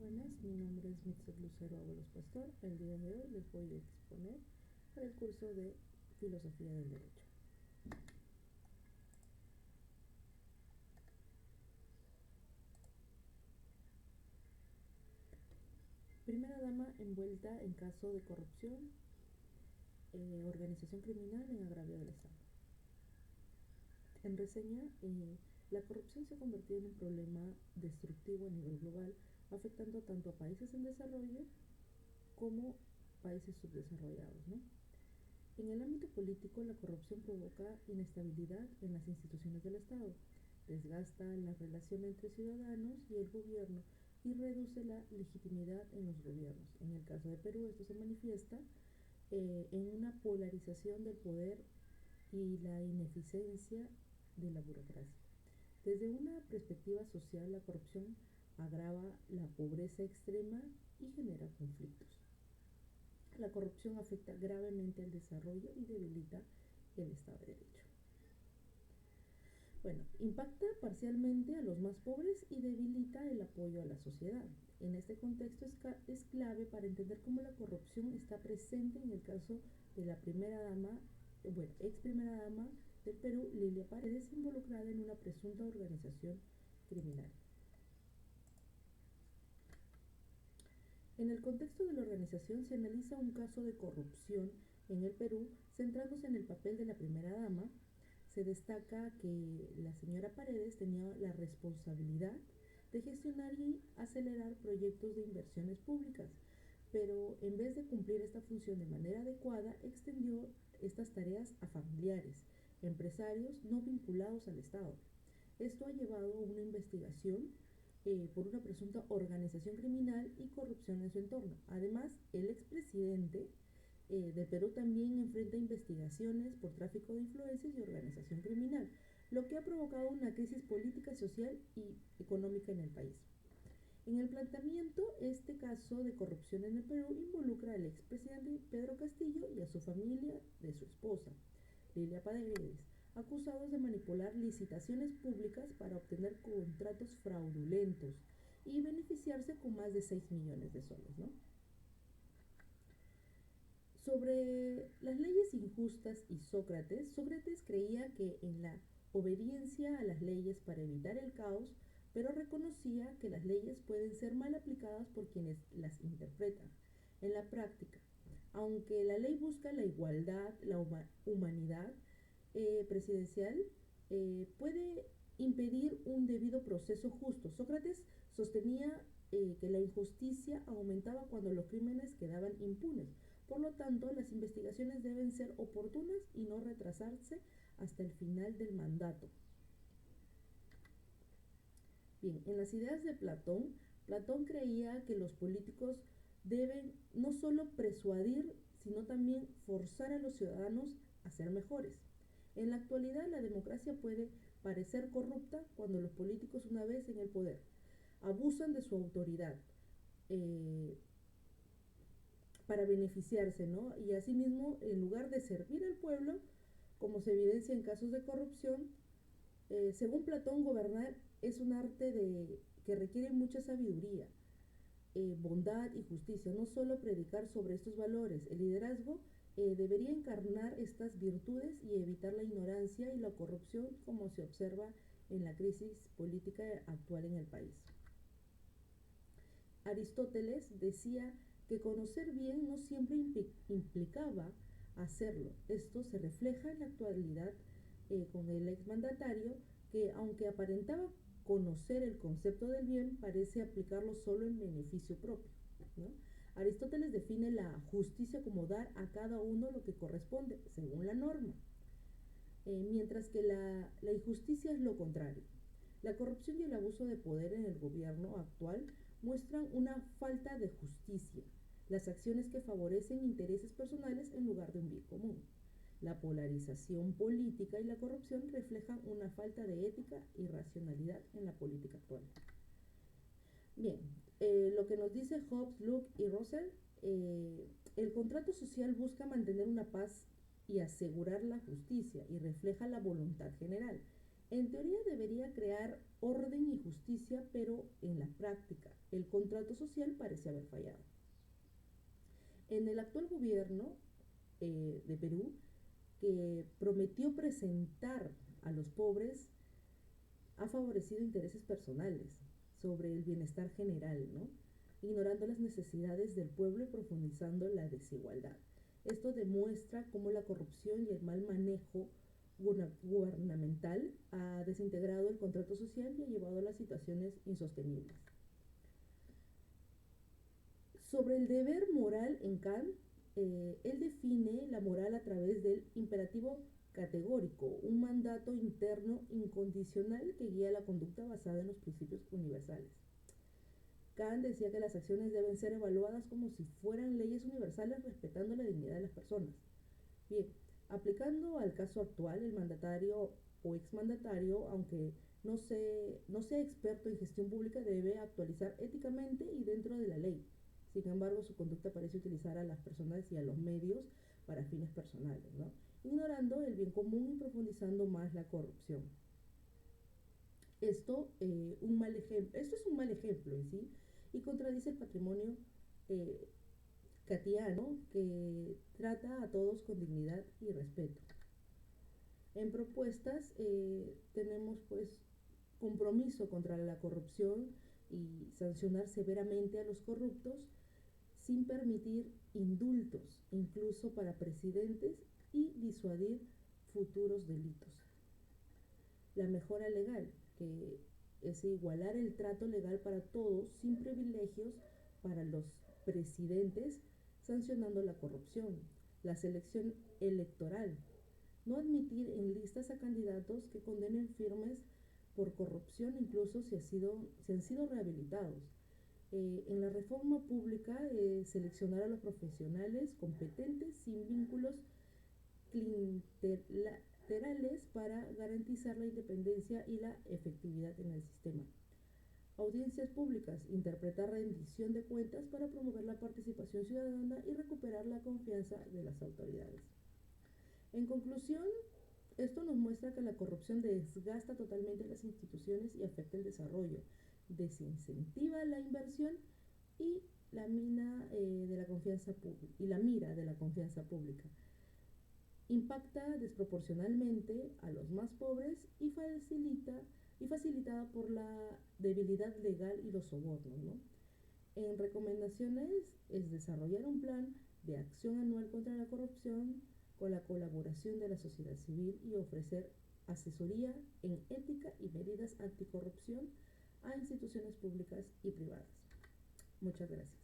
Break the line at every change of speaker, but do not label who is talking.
Buenas, mi nombre es Mitzel Lucero Ábalos Pastor. El día de hoy les voy a exponer para el curso de Filosofía del Derecho. Primera dama envuelta en caso de corrupción, organización criminal en agravio del Estado. En reseña, la corrupción se ha convertido en un problema destructivo a nivel global, afectando tanto a países en desarrollo como países subdesarrollados, ¿no? En el ámbito político, la corrupción provoca inestabilidad en las instituciones del Estado, desgasta la relación entre ciudadanos y el gobierno y reduce la legitimidad en los gobiernos. En el caso de Perú, esto se manifiesta en una polarización del poder y la ineficiencia de la burocracia. Desde una perspectiva social, la corrupción agrava la pobreza extrema y genera conflictos. La corrupción afecta gravemente al desarrollo y debilita el Estado de Derecho. Bueno, impacta parcialmente a los más pobres y debilita el apoyo a la sociedad. En este contexto es clave para entender cómo la corrupción está presente en el caso de la ex primera dama del Perú, Lilia Paredes, involucrada en una presunta organización criminal. En el contexto de la organización se analiza un caso de corrupción en el Perú, centrándose en el papel de la primera dama. Se destaca que la señora Paredes tenía la responsabilidad de gestionar y acelerar proyectos de inversiones públicas, pero en vez de cumplir esta función de manera adecuada, extendió estas tareas a familiares, empresarios no vinculados al Estado. Esto ha llevado a una investigación por una presunta organización criminal y corrupción en su entorno. Además, el expresidente de Perú también enfrenta investigaciones por tráfico de influencias y organización criminal, lo que ha provocado una crisis política, social y económica en el país. En el planteamiento, este caso de corrupción en el Perú involucra al expresidente Pedro Castillo y a su familia de su esposa, Lilia Paredes, acusados de manipular licitaciones públicas para obtener contratos fraudulentos y beneficiarse con más de 6 millones de soles, ¿no? Sobre las leyes injustas y Sócrates creía que en la obediencia a las leyes para evitar el caos, pero reconocía que las leyes pueden ser mal aplicadas por quienes las interpretan. En la práctica, aunque la ley busca la igualdad, la humanidad presidencial, puede impedir un debido proceso justo. Sócrates sostenía que la injusticia aumentaba cuando los crímenes quedaban impunes. Por lo tanto, las investigaciones deben ser oportunas y no retrasarse hasta el final del mandato. Bien, en las ideas de Platón creía que los políticos deben no solo persuadir, sino también forzar a los ciudadanos a ser mejores. En la actualidad, la democracia puede parecer corrupta cuando los políticos, una vez en el poder, abusan de su autoridad para beneficiarse, ¿no? Y asimismo, en lugar de servir al pueblo, como se evidencia en casos de corrupción, según Platón, gobernar es un arte que requiere mucha sabiduría, bondad y justicia, no solo predicar sobre estos valores. El liderazgo debería encarnar estas virtudes y evitar la ignorancia y la corrupción, como se observa en la crisis política actual en el país. Aristóteles decía que conocer bien no siempre implicaba hacerlo. Esto se refleja en la actualidad con el exmandatario que, aunque aparentaba conocer el concepto del bien, parece aplicarlo solo en beneficio propio, ¿no? Aristóteles define la justicia como dar a cada uno lo que corresponde según la norma, mientras que la injusticia es lo contrario. La corrupción y el abuso de poder en el gobierno actual muestran una falta de justicia, las acciones que favorecen intereses personales en lugar de un bien común. La polarización política y la corrupción reflejan una falta de ética y racionalidad en la política actual. Bien, lo que nos dice Hobbes, Locke y Russell, el contrato social busca mantener una paz y asegurar la justicia y refleja la voluntad general. En teoría debería crear orden y justicia, pero en la práctica el contrato social parece haber fallado. En el actual gobierno de Perú, que prometió presentar a los pobres, ha favorecido intereses personales sobre el bienestar general, ¿no? Ignorando las necesidades del pueblo y profundizando la desigualdad. Esto demuestra cómo la corrupción y el mal manejo gubernamental ha desintegrado el contrato social y ha llevado a las situaciones insostenibles. Sobre el deber moral en Kant, él define la moral a través del imperativo categórico, un mandato interno incondicional que guía la conducta basada en los principios universales. Kant decía que las acciones deben ser evaluadas como si fueran leyes universales, respetando la dignidad de las personas. Bien, aplicando al caso actual, el mandatario o exmandatario, aunque no sea experto en gestión pública, debe actualizar éticamente y dentro de la ley. Sin embargo, su conducta parece utilizar a las personas y a los medios para fines personales, ¿no? Ignorando el bien común y profundizando más la corrupción. Esto es un mal ejemplo en sí y contradice el patrimonio kantiano, que trata a todos con dignidad y respeto. En propuestas tenemos pues compromiso contra la corrupción y sancionar severamente a los corruptos sin permitir indultos, incluso para presidentes, y disuadir futuros delitos. La mejora legal, que es igualar el trato legal para todos sin privilegios para los presidentes, sancionando la corrupción. La selección electoral, no admitir en listas a candidatos que condenen firmes por corrupción, incluso si han sido rehabilitados. En la reforma pública, seleccionar a los profesionales competentes sin vínculos clientelares para garantizar la independencia y la efectividad en el sistema. Audiencias públicas, interpretar rendición de cuentas para promover la participación ciudadana y recuperar la confianza de las autoridades. En conclusión, esto nos muestra que la corrupción desgasta totalmente las instituciones y afecta el desarrollo, desincentiva la inversión y la mira de la confianza pública. Impacta desproporcionalmente a los más pobres y facilitada por la debilidad legal y los sobornos, ¿no? En recomendaciones es desarrollar un plan de acción anual contra la corrupción con la colaboración de la sociedad civil y ofrecer asesoría en ética y medidas anticorrupción a instituciones públicas y privadas. Muchas gracias.